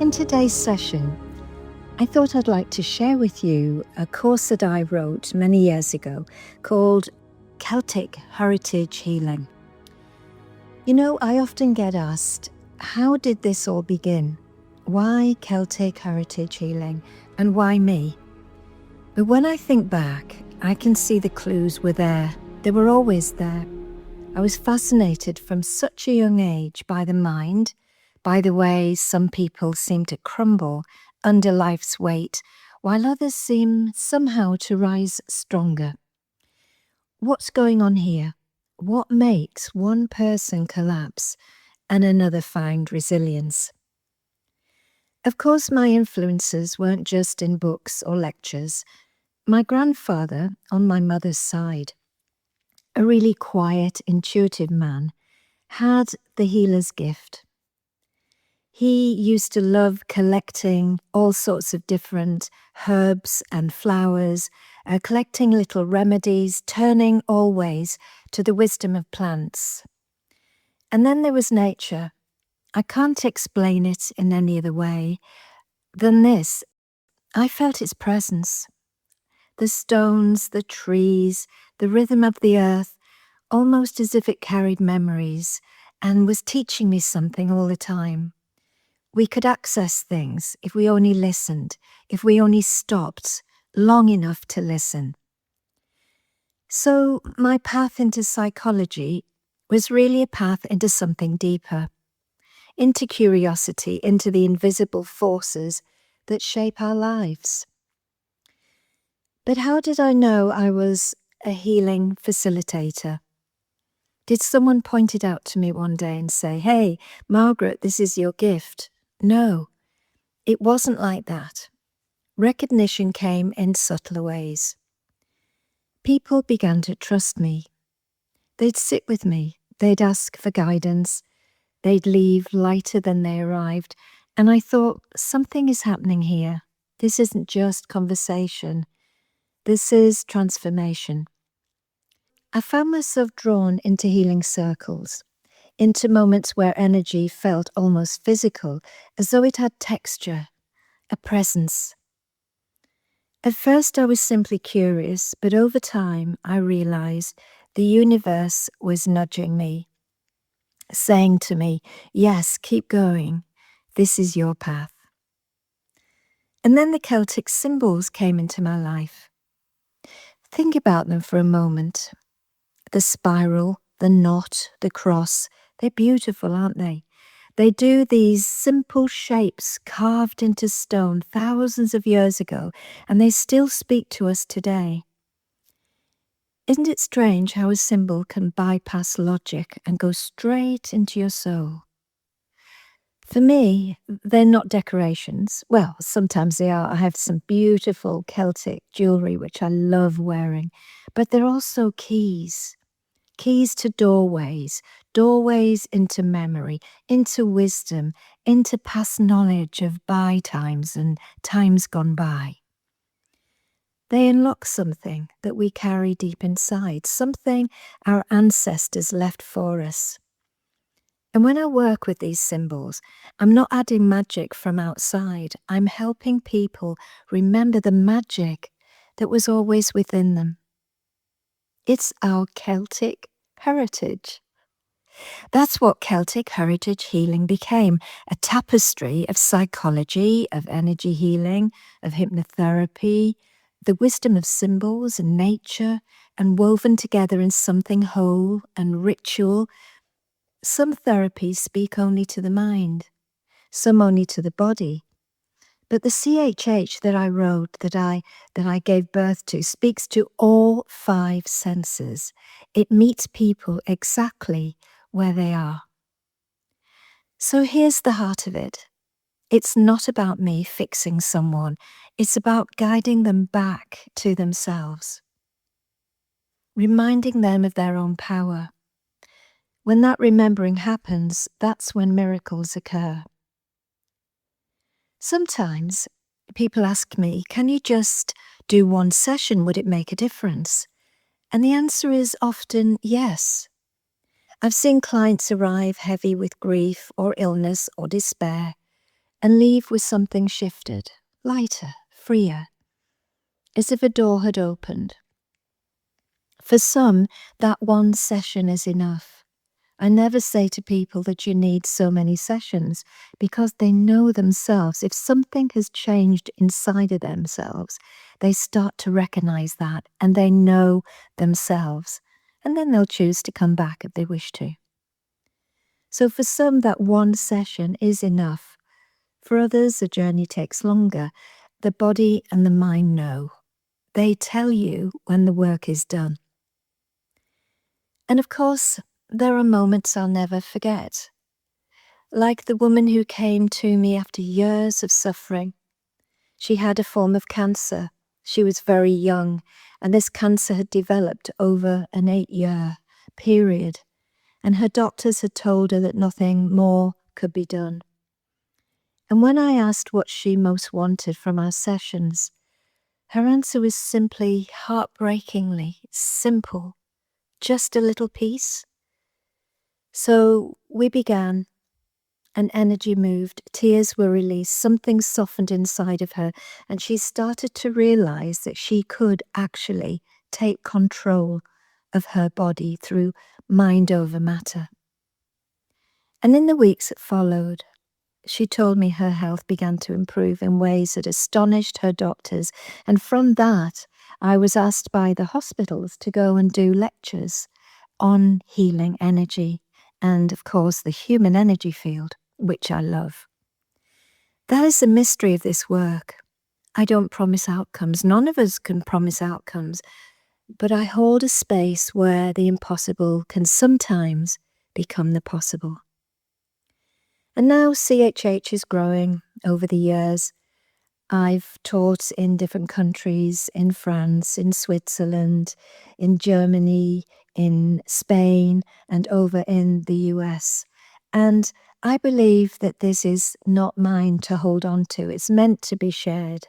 In today's session, I thought I'd like to share with you a course that I wrote many years ago called Celtic Heritage Healing. You know, I often get asked, how did this all begin? Why Celtic Heritage Healing and why me? But when I think back, I can see the clues were there. They were always there. I was fascinated from such a young age by the mind, by the way some people seem to crumble under life's weight, while others seem somehow to rise stronger. What's going on here? What makes one person collapse and another find resilience? Of course, my influences weren't just in books or lectures. My grandfather, on my mother's side, a really quiet, intuitive man, had the healer's gift. He used to love collecting all sorts of different herbs and flowers, collecting little remedies, turning always to the wisdom of plants. And then there was nature. I can't explain it in any other way than this. I felt its presence. The stones, the trees, the rhythm of the earth, almost as if it carried memories and was teaching me something all the time. We could access things if we only listened, if we only stopped long enough to listen. So my path into psychology was really a path into something deeper, into curiosity, into the invisible forces that shape our lives. But how did I know I was a healing facilitator? Did someone point it out to me one day and say, "Hey, Margaret, this is your gift"? No, it wasn't like that. Recognition came in subtler ways. People began to trust me. They'd sit with me, they'd ask for guidance, they'd leave lighter than they arrived, and I thought, something is happening here. This isn't just conversation. This is transformation. I found myself drawn into healing circles, into moments where energy felt almost physical, as though it had texture, a presence. At first I was simply curious, but over time I realized the universe was nudging me, saying to me, yes, keep going, this is your path. And then the Celtic symbols came into my life. Think about them for a moment. The spiral, the knot, the cross, they're beautiful, aren't they? They do these simple shapes carved into stone thousands of years ago, and they still speak to us today. Isn't it strange how a symbol can bypass logic and go straight into your soul? For me, they're not decorations. Well, sometimes they are. I have some beautiful Celtic jewellery, which I love wearing, but they're also keys. Keys to doorways, doorways into memory, into wisdom, into past knowledge of by times and times gone by. They unlock something that we carry deep inside, something our ancestors left for us. And when I work with these symbols, I'm not adding magic from outside. I'm helping people remember the magic that was always within them. It's our Celtic heritage. That's what Celtic Heritage Healing became, a tapestry of psychology, of energy healing, of hypnotherapy, the wisdom of symbols and nature, and woven together in something whole and ritual. Some therapies speak only to the mind, some only to the body. But the CHH that I wrote, that I gave birth to, speaks to all 5 senses. It meets people exactly where they are. So here's the heart of it. It's not about me fixing someone. It's about guiding them back to themselves, reminding them of their own power. When that remembering happens, that's when miracles occur. Sometimes people ask me, can you just do one session? Would it make a difference? And the answer is often yes. I've seen clients arrive heavy with grief or illness or despair, and leave with something shifted, lighter, freer, as if a door had opened. For some, that one session is enough. I never say to people that you need so many sessions, because they know themselves. If something has changed inside of themselves, they start to recognize that, and they know themselves, and then they'll choose to come back if they wish to. So for some, that one session is enough. For others, the journey takes longer. The body and the mind know. They tell you when the work is done. And of course, there are moments I'll never forget. Like the woman who came to me after years of suffering. She had a form of cancer. She was very young, and this cancer had developed over an 8-year period, and her doctors had told her that nothing more could be done. And when I asked what she most wanted from our sessions, her answer was simply, heartbreakingly simple, just a little peace. So we began. An energy moved, tears were released, something softened inside of her, and she started to realize that she could actually take control of her body through mind over matter. And in the weeks that followed, she told me her health began to improve in ways that astonished her doctors, and from that I was asked by the hospitals to go and do lectures on healing energy and, of course, the human energy field, which I love. That is the mystery of this work. I don't promise outcomes. None of us can promise outcomes, but I hold a space where the impossible can sometimes become the possible. And now CHH is growing over the years. I've taught in different countries, in France, in Switzerland, in Germany, in Spain, and over in the US. And I believe that this is not mine to hold on to. It's meant to be shared.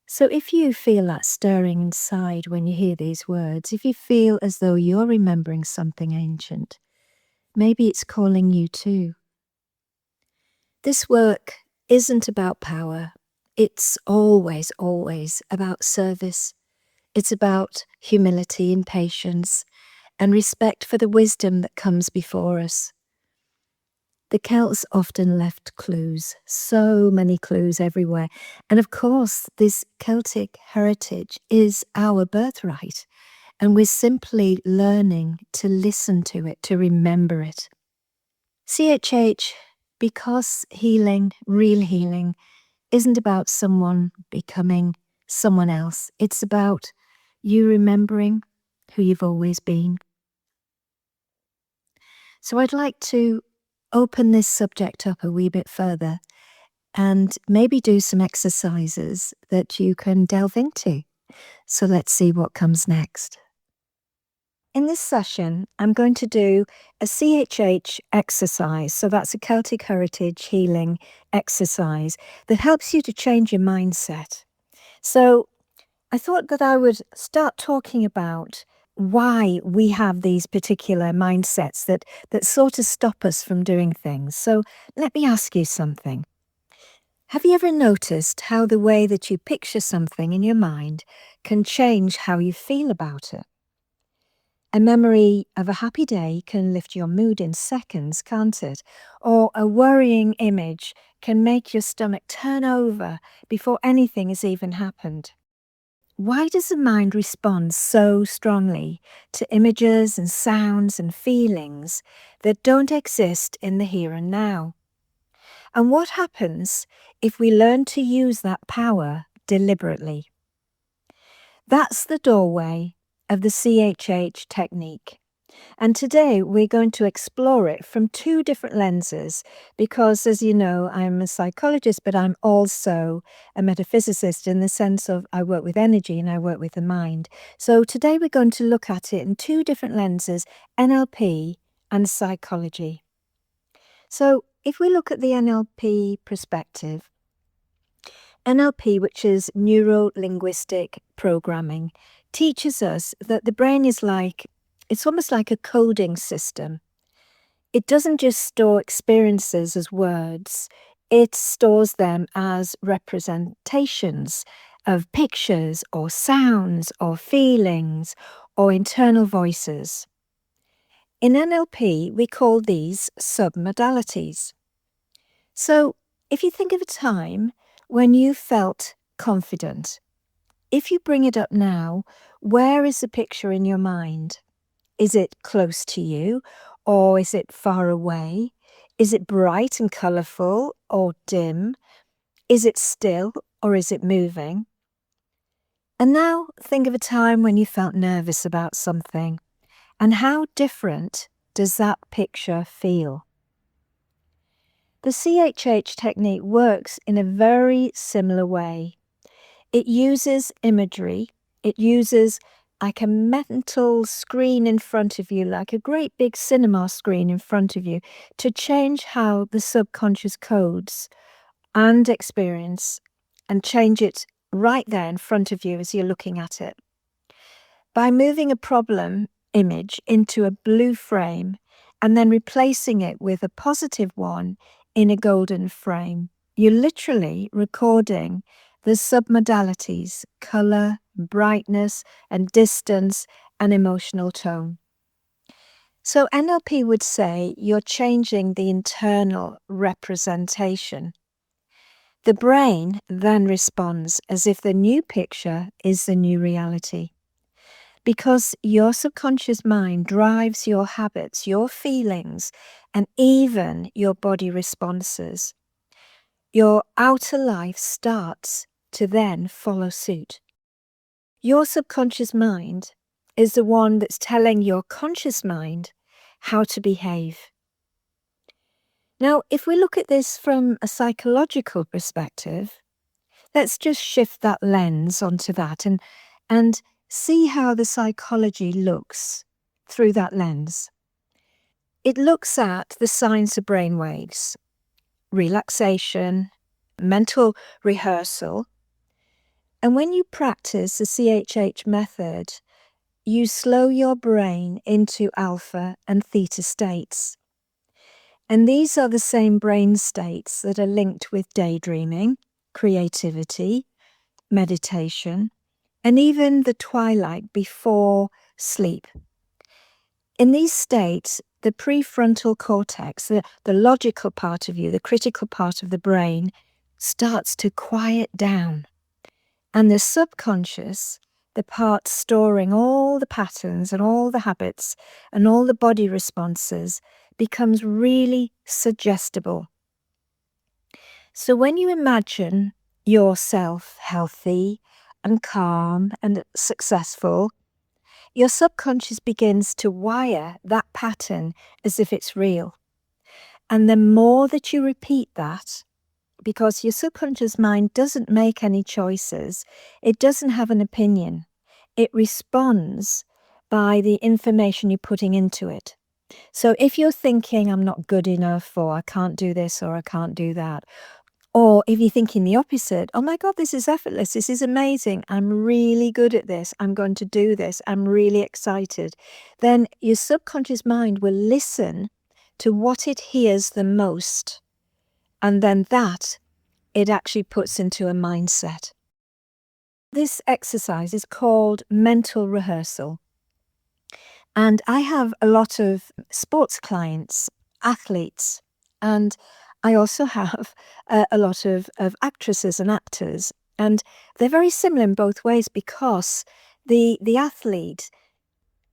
So if you feel that stirring inside when you hear these words, if you feel as though you're remembering something ancient, maybe it's calling you too. This work isn't about power. It's always, always about service. It's about humility and patience and respect for the wisdom that comes before us. The Celts often left clues, so many clues everywhere. And of course, this Celtic heritage is our birthright, and we're simply learning to listen to it, to remember it. CHH, because healing, real healing, isn't about someone becoming someone else. It's about you remembering who you've always been. So I'd like to open this subject up a wee bit further and maybe do some exercises that you can delve into. So let's see what comes next. In this session, I'm going to do a CHH exercise. So that's a Celtic Heritage Healing exercise that helps you to change your mindset. So I thought that I would start talking about why we have these particular mindsets that sort of stop us from doing things. So let me ask you something. Have you ever noticed how the way that you picture something in your mind can change how you feel about it? A memory of a happy day can lift your mood in seconds, can't it? Or a worrying image can make your stomach turn over before anything has even happened. Why does the mind respond so strongly to images and sounds and feelings that don't exist in the here and now? And what happens if we learn to use that power deliberately? That's the doorway of the CHH technique. And today we're going to explore it from two different lenses because, as you know, I'm a psychologist, but I'm also a metaphysicist in the sense of I work with energy and I work with the mind. So today we're going to look at it in two different lenses, NLP and psychology. So if we look at the NLP perspective, NLP, which is neuro-linguistic programming, teaches us that the brain is it's almost like a coding system. It doesn't just store experiences as words, it stores them as representations of pictures or sounds or feelings or internal voices. In NLP, we call these submodalities. So, if you think of a time when you felt confident, if you bring it up now, where is the picture in your mind? Is it close to you, or is it far away? Is it bright and colourful or dim? Is it still, or is it moving? And now think of a time when you felt nervous about something, and how different does that picture feel? The CHH technique works in a very similar way. It uses imagery, it uses like a mental screen in front of you, like a great big cinema screen in front of you, to change how the subconscious codes and experience and change it right there in front of you as you're looking at it. By moving a problem image into a blue frame and then replacing it with a positive one in a golden frame, you're literally recording the submodalities, colour, brightness and distance and emotional tone. So NLP would say you're changing the internal representation. The brain then responds as if the new picture is the new reality. Because your subconscious mind drives your habits, your feelings, and even your body responses. Your outer life starts to then follow suit. Your subconscious mind is the one that's telling your conscious mind how to behave. Now, if we look at this from a psychological perspective, let's just shift that lens onto that and see how the psychology looks through that lens. It looks at the science of brainwaves, relaxation, mental rehearsal. And when you practice the CHH method, you slow your brain into alpha and theta states. And these are the same brain states that are linked with daydreaming, creativity, meditation, and even the twilight before sleep. In these states, the prefrontal cortex, the logical part of you, the critical part of the brain, starts to quiet down. And the subconscious, the part storing all the patterns and all the habits and all the body responses, becomes really suggestible. So when you imagine yourself healthy and calm and successful, your subconscious begins to wire that pattern as if it's real. And the more that you repeat that, because your subconscious mind doesn't make any choices, it doesn't have an opinion, it responds by the information you're putting into it. So if you're thinking, I'm not good enough, or I can't do this, or I can't do that, or if you're thinking the opposite, oh my God, this is effortless, this is amazing, I'm really good at this, I'm going to do this, I'm really excited, then your subconscious mind will listen to what it hears the most. And then that, it actually puts into a mindset. This exercise is called mental rehearsal. And I have a lot of sports clients, athletes, and I also have a lot of actresses and actors. And they're very similar in both ways because the athlete,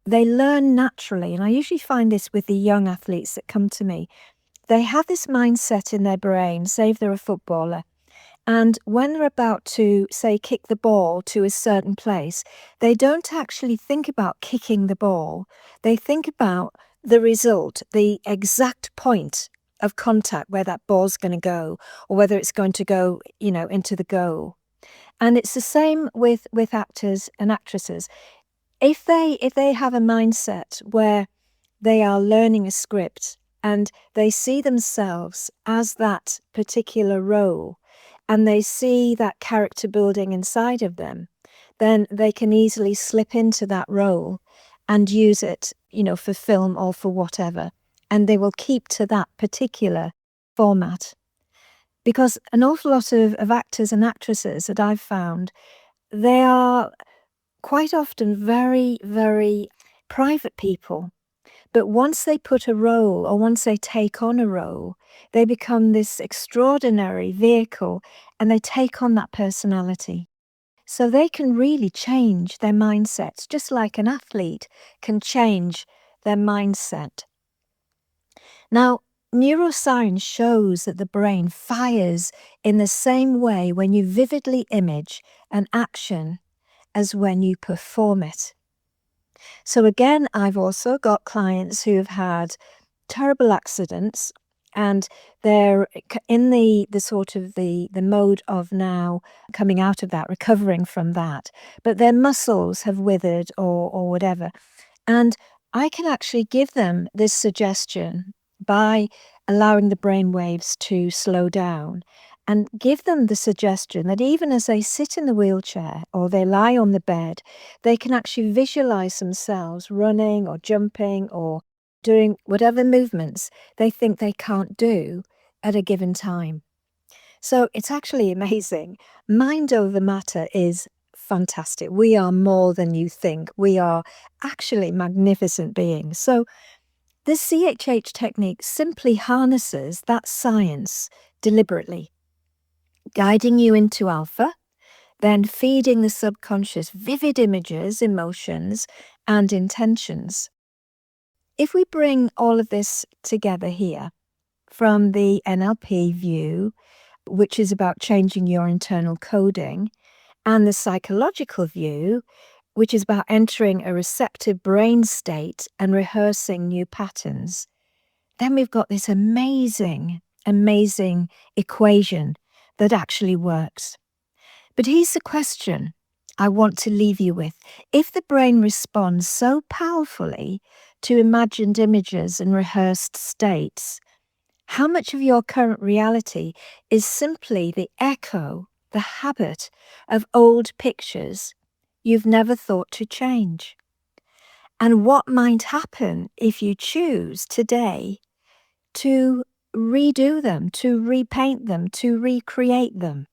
they learn naturally. And I usually find this with the young athletes that come to me. They have this mindset in their brain, say if they're a footballer, and when they're about to, say, kick the ball to a certain place, they don't actually think about kicking the ball. They think about the result, the exact point of contact where that ball's going to go, or whether it's going to go, into the goal. And it's the same with actors and actresses. If they have a mindset where they are learning a script and they see themselves as that particular role, and they see that character building inside of them, then they can easily slip into that role and use it, for film or for whatever. and they will keep to that particular format. Because an awful lot of actors and actresses that I've found, they are quite often very, very private people. But once they put a role, or once they take on a role, they become this extraordinary vehicle and they take on that personality. So they can really change their mindsets, just like an athlete can change their mindset. Now, neuroscience shows that the brain fires in the same way when you vividly image an action as when you perform it. So again, I've also got clients who have had terrible accidents and they're in the sort of the mode of now coming out of that, recovering from that, but their muscles have withered or whatever. And I can actually give them this suggestion by allowing the brain waves to slow down and give them the suggestion that even as they sit in the wheelchair or they lie on the bed, they can actually visualize themselves running or jumping or doing whatever movements they think they can't do at a given time. So it's actually amazing. Mind over matter is fantastic. We are more than you think. We are actually magnificent beings. So the CHH technique simply harnesses that science deliberately, guiding you into alpha, then feeding the subconscious vivid images, emotions, and intentions. If we bring all of this together here, from the NLP view, which is about changing your internal coding, and the psychological view, which is about entering a receptive brain state and rehearsing new patterns, then we've got this amazing, amazing equation that actually works. But here's the question I want to leave you with. If the brain responds so powerfully to imagined images and rehearsed states, how much of your current reality is simply the echo, the habit of old pictures you've never thought to change? And what might happen if you choose today to redo them, to repaint them, to recreate them?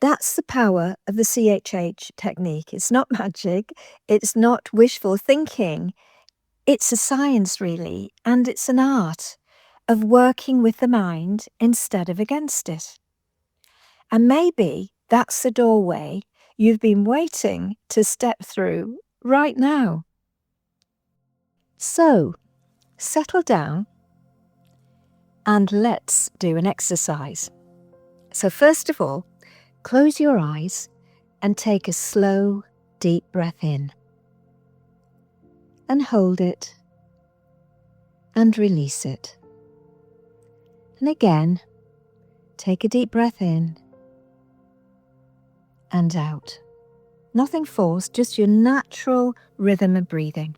That's the power of the CHH technique. It's not magic. It's not wishful thinking. It's a science, really, and it's an art of working with the mind instead of against it. And maybe that's the doorway you've been waiting to step through right now. So, settle down and let's do an exercise. So first of all, close your eyes and take a slow, deep breath in. And hold it. And release it. And again, take a deep breath in and out. Nothing forced, just your natural rhythm of breathing.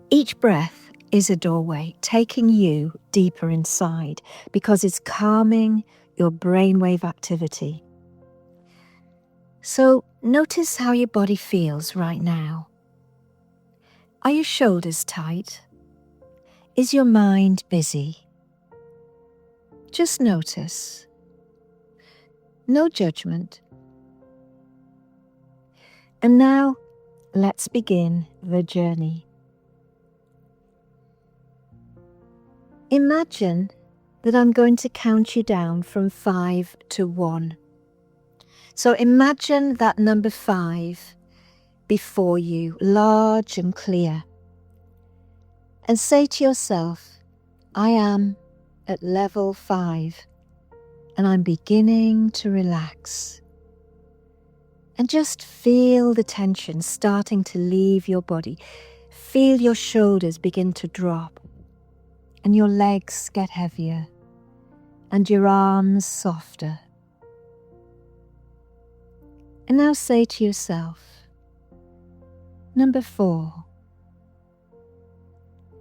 Each breath is a doorway, taking you deeper inside because it's calming your brainwave activity. So notice how your body feels right now. Are your shoulders tight? Is your mind busy? Just notice. No judgment. And now, let's begin the journey. Imagine that I'm going to count you down from 5 to 1. So imagine that number 5 before you, large and clear. And say to yourself, I am at level 5 and I'm beginning to relax. And just feel the tension starting to leave your body. Feel your shoulders begin to drop and your legs get heavier and your arms softer. And now say to yourself, number 4,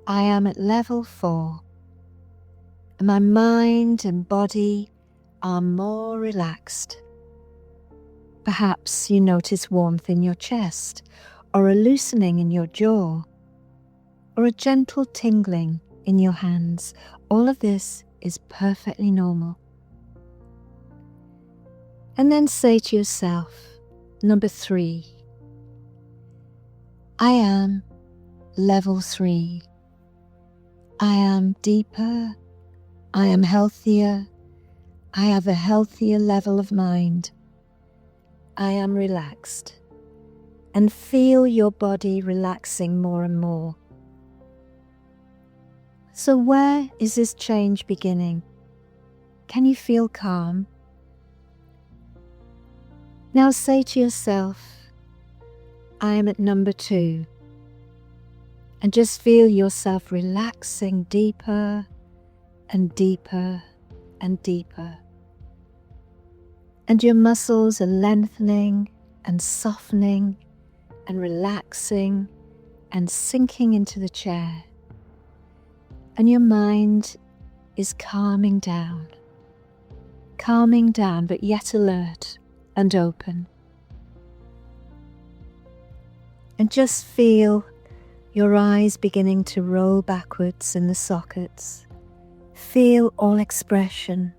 I am at level 4 and my mind and body are more relaxed. Perhaps you notice warmth in your chest or a loosening in your jaw. or a gentle tingling in your hands. All of this is perfectly normal. And then say to yourself, number 3, I am level 3. I am deeper. I am healthier. I have a healthier level of mind. I am relaxed. And feel your body relaxing more and more. So where is this change beginning? Can you feel calm? Now say to yourself, I am at number 2. And just feel yourself relaxing deeper and deeper and deeper. And your muscles are lengthening and softening and relaxing and sinking into the chair. And your mind is calming down, but yet alert and open. And just feel your eyes beginning to roll backwards in the sockets. Feel all expression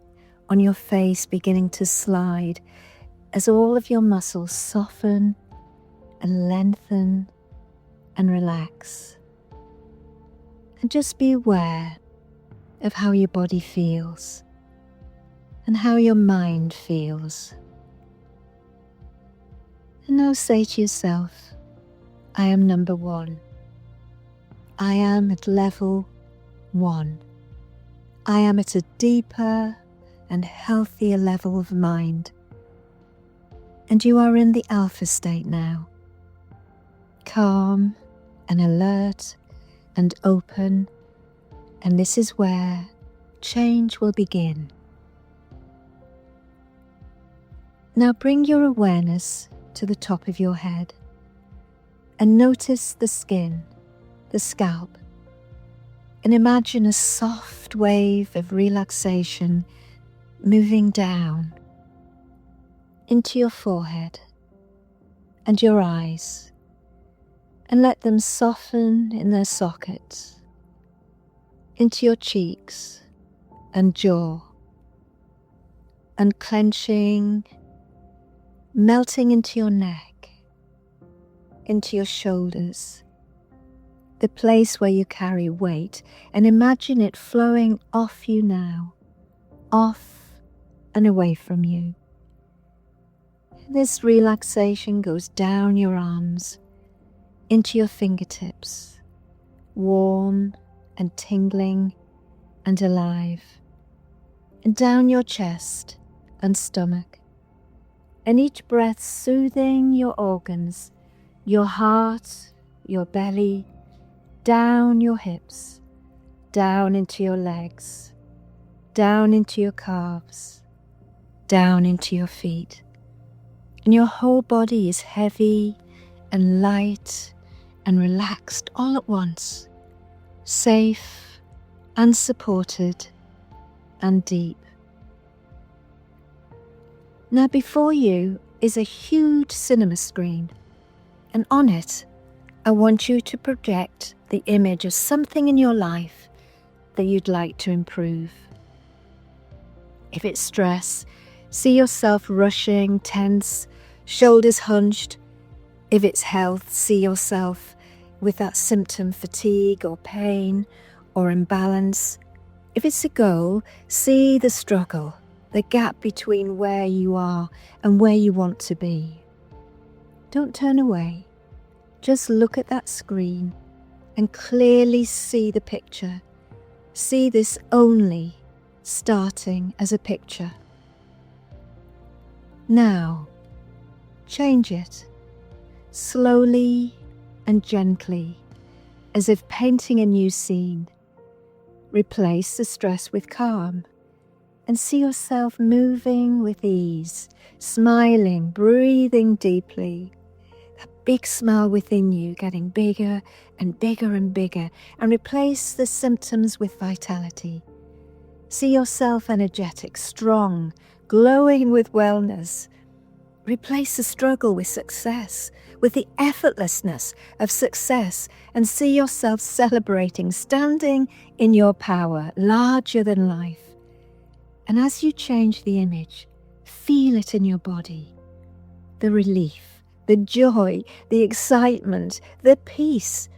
on your face beginning to slide as all of your muscles soften and lengthen and relax. And just be aware of how your body feels and how your mind feels. And now say to yourself, I am number 1. I am at level 1. I am at a deeper and healthier level of mind. And you are in the alpha state now. Calm and alert and open. And this is where change will begin. Now bring your awareness to the top of your head and notice the skin, the scalp, and imagine a soft wave of relaxation moving down into your forehead and your eyes, and let them soften in their sockets into your cheeks and jaw, unclenching, melting into your neck, into your shoulders, the place where you carry weight, and imagine it flowing off you now, off and away from you. This relaxation goes down your arms, into your fingertips, warm and tingling and alive, and down your chest and stomach, and each breath soothing your organs, your heart, your belly, down your hips, down into your legs, down into your calves, down into your feet. And your whole body is heavy and light and relaxed all at once, safe and supported and deep. Now before you is a huge cinema screen, and on it I want you to project the image of something in your life that you'd like to improve. If it's stress, see yourself rushing, tense, shoulders hunched. If it's health, see yourself with that symptom, fatigue or pain or imbalance. If it's a goal, see the struggle, the gap between where you are and where you want to be. Don't turn away. Just look at that screen and clearly see the picture. See this only starting as a picture. Now, change it slowly and gently, as if painting a new scene. Replace the stress with calm and see yourself moving with ease, smiling, breathing deeply. A big smile within you getting bigger and bigger and bigger, and replace the symptoms with vitality. See yourself energetic, strong, glowing with wellness. Replace the struggle with success, with the effortlessness of success, and see yourself celebrating, standing in your power, larger than life. And as you change the image, feel it in your body. The relief, the joy, the excitement, the peace.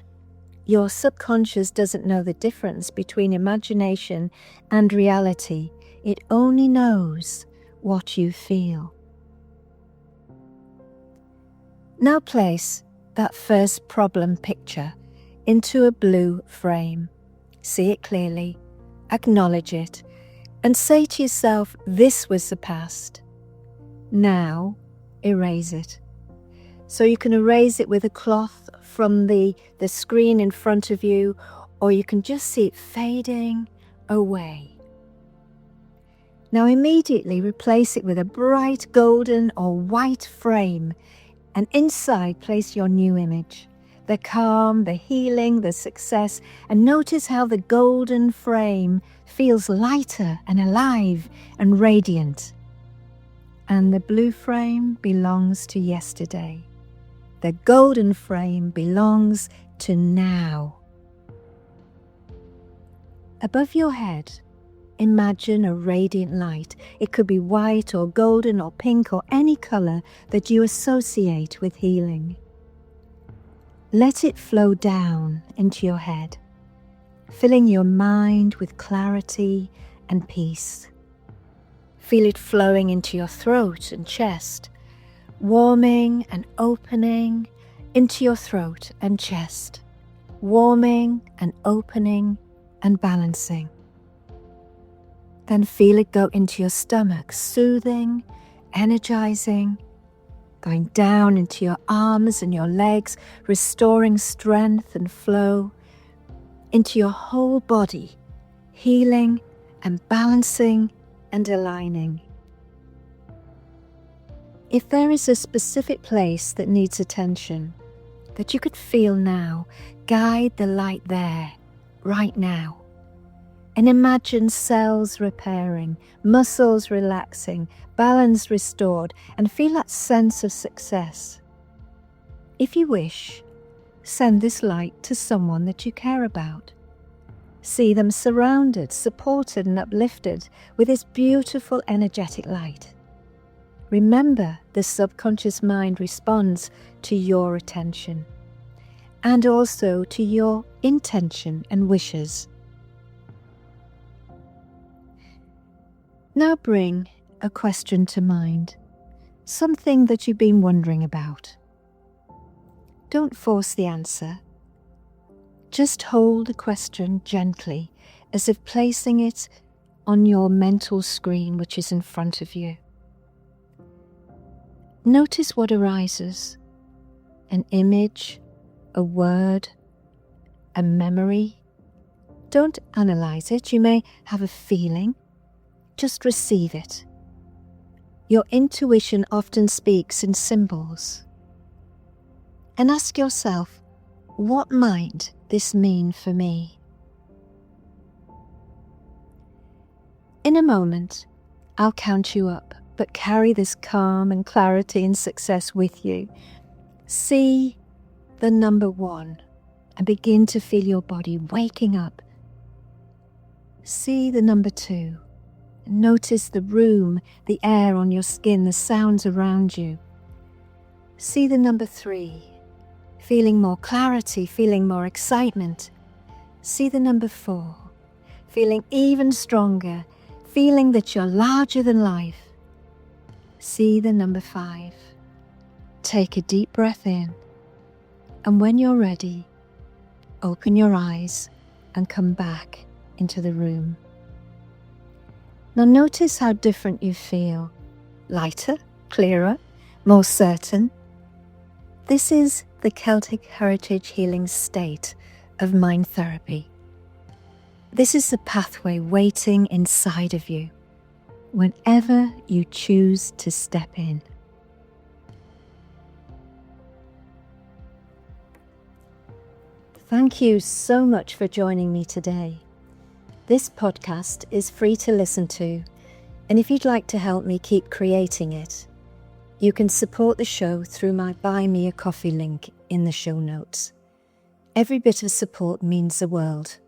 Your subconscious doesn't know the difference between imagination and reality. It only knows what you feel. Now place that first problem picture into a blue frame. See it clearly, acknowledge it, and say to yourself, this was the past. Now, erase it. So you can erase it with a cloth from the screen in front of you, or you can just see it fading away. Now immediately replace it with a bright golden or white frame, and inside place your new image, the calm, the healing, the success, and notice how the golden frame feels lighter and alive and radiant. And the blue frame belongs to yesterday. The golden frame belongs to now. Above your head, imagine a radiant light. It could be white or golden or pink or any color that you associate with healing. Let it flow down into your head, filling your mind with clarity and peace. Feel it flowing into your throat and chest, warming and opening into your throat and chest, warming and opening and balancing. Then feel it go into your stomach, soothing, energizing, going down into your arms and your legs, restoring strength and flow into your whole body, healing and balancing and aligning. If there is a specific place that needs attention, that you could feel now, guide the light there, right now. And imagine cells repairing, muscles relaxing, balance restored, and feel that sense of success. If you wish, send this light to someone that you care about. See them surrounded, supported, and uplifted with this beautiful energetic light. Remember, the subconscious mind responds to your attention and also to your intention and wishes. Now bring a question to mind, something that you've been wondering about. Don't force the answer. Just hold the question gently, as if placing it on your mental screen which is in front of you. Notice what arises: an image, a word, a memory. Don't analyze it. You may have a feeling. Just receive it. Your intuition often speaks in symbols. And ask yourself, what might this mean for me? In a moment, I'll count you up, but carry this calm and clarity and success with you. See the number 1 and begin to feel your body waking up. See the number 2. Notice the room, the air on your skin, the sounds around you. See the number 3, feeling more clarity, feeling more excitement. See the number 4, feeling even stronger, feeling that you're larger than life. See the number 5. Take a deep breath in, and when you're ready, open your eyes and come back into the room. Now notice how different you feel. Lighter, clearer, more certain. This is the Celtic Heritage Healing state of mind therapy. This is the pathway waiting inside of you whenever you choose to step in. Thank you so much for joining me today. This podcast is free to listen to, and if you'd like to help me keep creating it, You can support the show through my Buy Me a Coffee link in the show notes. Every bit of support means the world.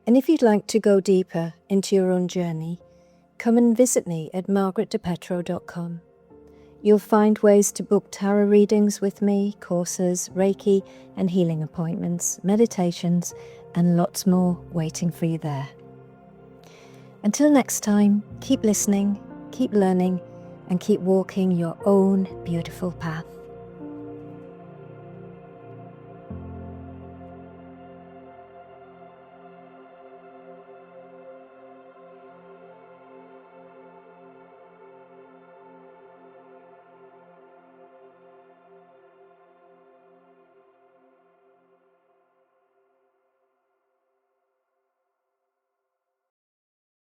And if you'd like to go deeper into your own journey, come and visit me at margaretdepetro.com. You'll find ways to book tarot readings with me, courses, Reiki and healing appointments, meditations, and lots more waiting for you there. Until next time, keep listening, keep learning, and keep walking your own beautiful path.